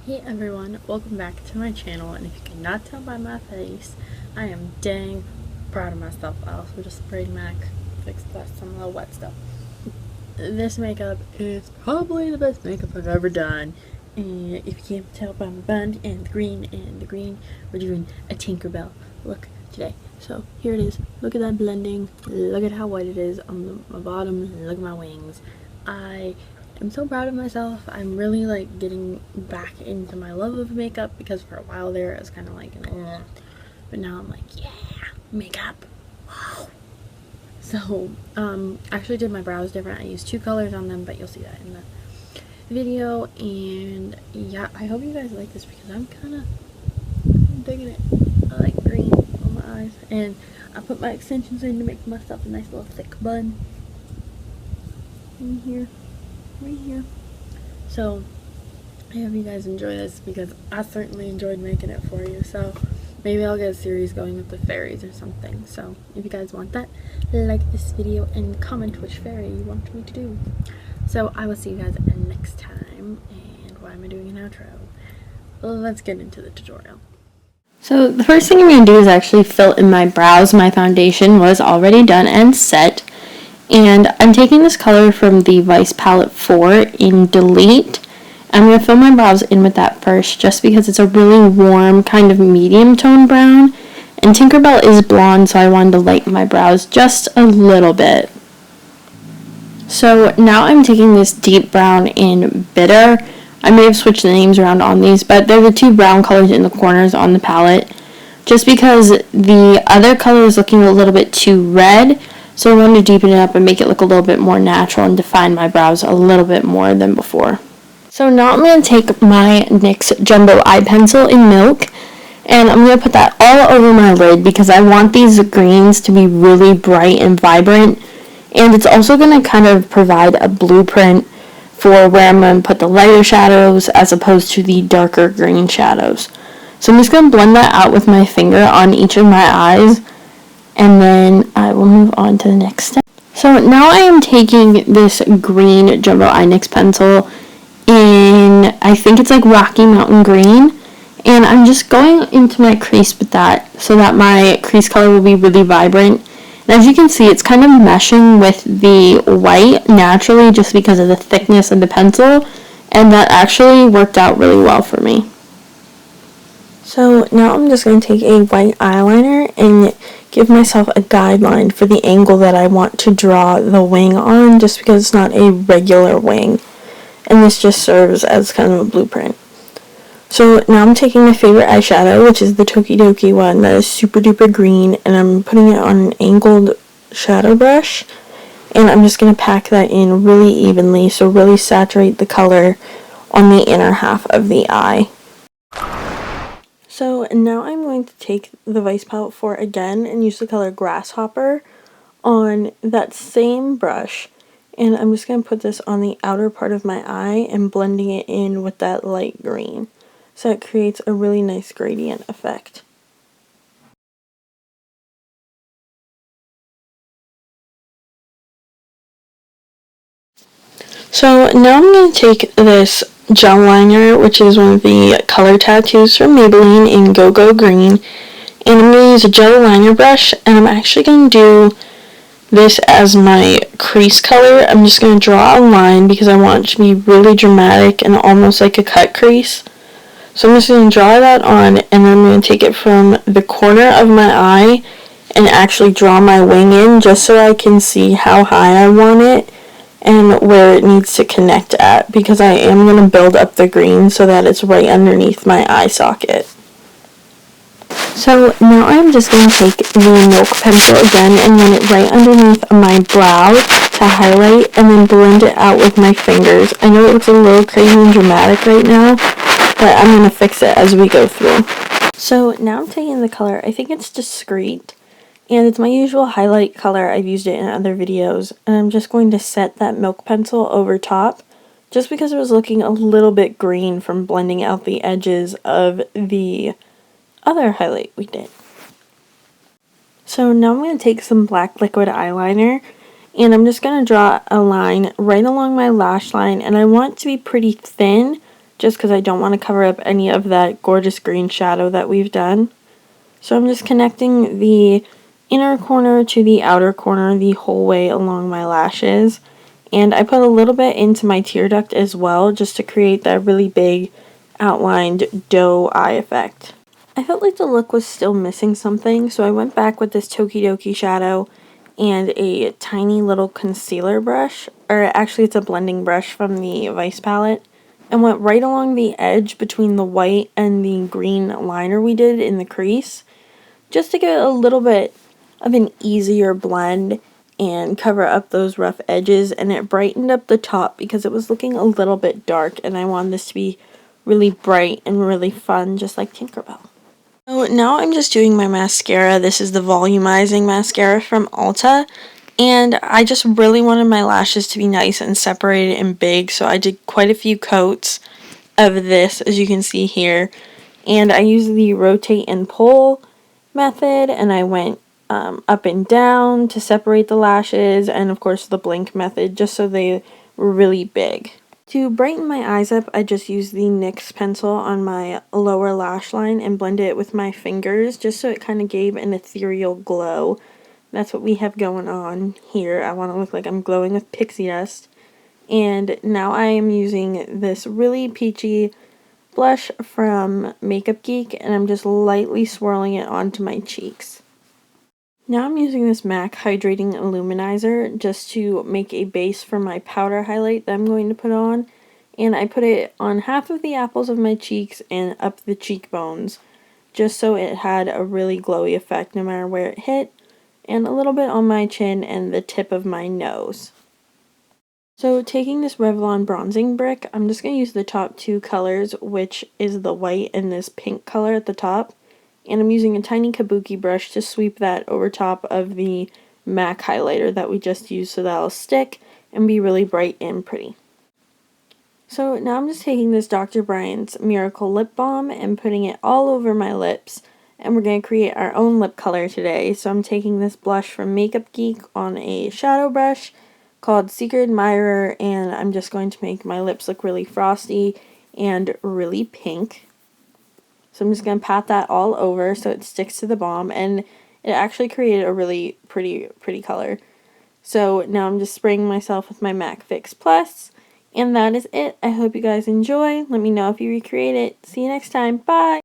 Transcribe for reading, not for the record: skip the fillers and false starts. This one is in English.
Hey everyone, welcome back to my channel, and if you cannot tell by my face, I am dang proud of myself. I also just sprayed MAC, fixed some of the wet stuff. This makeup is probably the best makeup I've ever done, and if you can't tell by my bun and the green, we're doing a Tinkerbell look today. So here it is. Look at that blending, look at how white it is on my bottom, look at my wings. I'm so proud of myself. I'm really like getting back into my love of makeup, because for a while there I was kind of like, ugh. But now I'm like, yeah, makeup. Wow. So, I actually did my brows different. I used two colors on them, but you'll see that in the video. And yeah, I hope you guys like this, because I'm kind of digging it. I like green on my eyes, and I put my extensions in to make myself a nice little thick bun in here. Right here. So I hope you guys enjoy this, because I certainly enjoyed making it for you. So maybe I'll get a series going with the fairies or something. So if you guys want that, like this video and comment which fairy you want me to do. So I will see you guys next time. And why am I doing an outro? Well, let's get into the tutorial. So the first thing I'm going to do is actually fill in my brows. My foundation was already done and set. And I'm taking this color from the Vice Palette 4 in Delete. I'm going to fill my brows in with that first, just because it's a really warm, kind of medium tone brown. And Tinkerbell is blonde, so I wanted to lighten my brows just a little bit. So now I'm taking this deep brown in Bitter. I may have switched the names around on these, but they're the two brown colors in the corners on the palette. Just because the other color is looking a little bit too red, so I wanted to deepen it up and make it look a little bit more natural and define my brows a little bit more than before. So now I'm going to take my NYX Jumbo Eye Pencil in Milk, and I'm going to put that all over my lid, because I want these greens to be really bright and vibrant. And it's also going to kind of provide a blueprint for where I'm going to put the lighter shadows as opposed to the darker green shadows. So I'm just going to blend that out with my finger on each of my eyes, and then I will move on to the next step. So now I am taking this green Jumbo Eye NYX pencil in, I think it's like Rocky Mountain Green, and I'm just going into my crease with that so that my crease color will be really vibrant. And as you can see, it's kind of meshing with the white naturally, just because of the thickness of the pencil, and that actually worked out really well for me. So now I'm just going to take a white eyeliner and give myself a guideline for the angle that I want to draw the wing on, just because it's not a regular wing, and this just serves as kind of a blueprint. So now I'm taking my favorite eyeshadow, which is the Tokidoki one that is super duper green, and I'm putting it on an angled shadow brush, and I'm just going to pack that in really evenly, so really saturate the color on the inner half of the eye. So now I'm going to take the Vice Palette 4 again and use the color Grasshopper on that same brush, and I'm just going to put this on the outer part of my eye and blending it in with that light green, so it creates a really nice gradient effect. So now I'm going to take this gel liner, which is one of the color tattoos from Maybelline in Go Go Green, and I'm going to use a gel liner brush, and I'm actually going to do this as my crease color. I'm just going to draw a line because I want it to be really dramatic and almost like a cut crease. So I'm just going to draw that on, and then I'm going to take it from the corner of my eye and actually draw my wing in, just so I can see how high I want it and where it needs to connect at, because I am going to build up the green so that it's right underneath my eye socket. So now I'm just going to take the Milk pencil again and run it right underneath my brow to highlight, and then blend it out with my fingers. I know it looks a little crazy and dramatic right now, but I'm going to fix it as we go through. So now I'm taking the color, I think it's Discreet, and it's my usual highlight color. I've used it in other videos, and I'm just going to set that Milk pencil over top, just because it was looking a little bit green from blending out the edges of the other highlight we did. So now I'm going to take some black liquid eyeliner, and I'm just going to draw a line right along my lash line, and I want it to be pretty thin just because I don't want to cover up any of that gorgeous green shadow that we've done. So I'm just connecting the inner corner to the outer corner the whole way along my lashes. And I put a little bit into my tear duct as well, just to create that really big outlined doe eye effect. I felt like the look was still missing something, so I went back with this Tokidoki shadow and a tiny little concealer brush, or actually it's a blending brush from the Vice palette, and went right along the edge between the white and the green liner we did in the crease, just to get a little bit of an easier blend and cover up those rough edges. And it brightened up the top because it was looking a little bit dark, and I wanted this to be really bright and really fun, just like Tinkerbell. So now I'm just doing my mascara. This is the volumizing mascara from Ulta, and I just really wanted my lashes to be nice and separated and big, so I did quite a few coats of this, as you can see here. And I used the rotate and pull method, and I went up and down to separate the lashes, and of course the blink method, just so they were really big. To brighten my eyes up, I just used the NYX pencil on my lower lash line and blended it with my fingers, just so it kind of gave an ethereal glow. That's what we have going on here. I want to look like I'm glowing with pixie dust. And now I am using this really peachy blush from Makeup Geek, and I'm just lightly swirling it onto my cheeks. Now I'm using this MAC Hydrating Illuminizer just to make a base for my powder highlight that I'm going to put on. And I put it on half of the apples of my cheeks and up the cheekbones, just so it had a really glowy effect no matter where it hit, and a little bit on my chin and the tip of my nose. So taking this Revlon bronzing brick, I'm just going to use the top two colors, which is the white and this pink color at the top. And I'm using a tiny kabuki brush to sweep that over top of the MAC highlighter that we just used, so that'll stick and be really bright and pretty. So now I'm just taking this Dr. Bryant's Miracle Lip Balm and putting it all over my lips. And we're going to create our own lip color today. So I'm taking this blush from Makeup Geek on a shadow brush called Secret Admirer, and I'm just going to make my lips look really frosty and really pink. So I'm just going to pat that all over so it sticks to the balm, and it actually created a really pretty color. So now I'm just spraying myself with my MAC Fix Plus, and that is it. I hope you guys enjoy. Let me know if you recreate it. See you next time. Bye!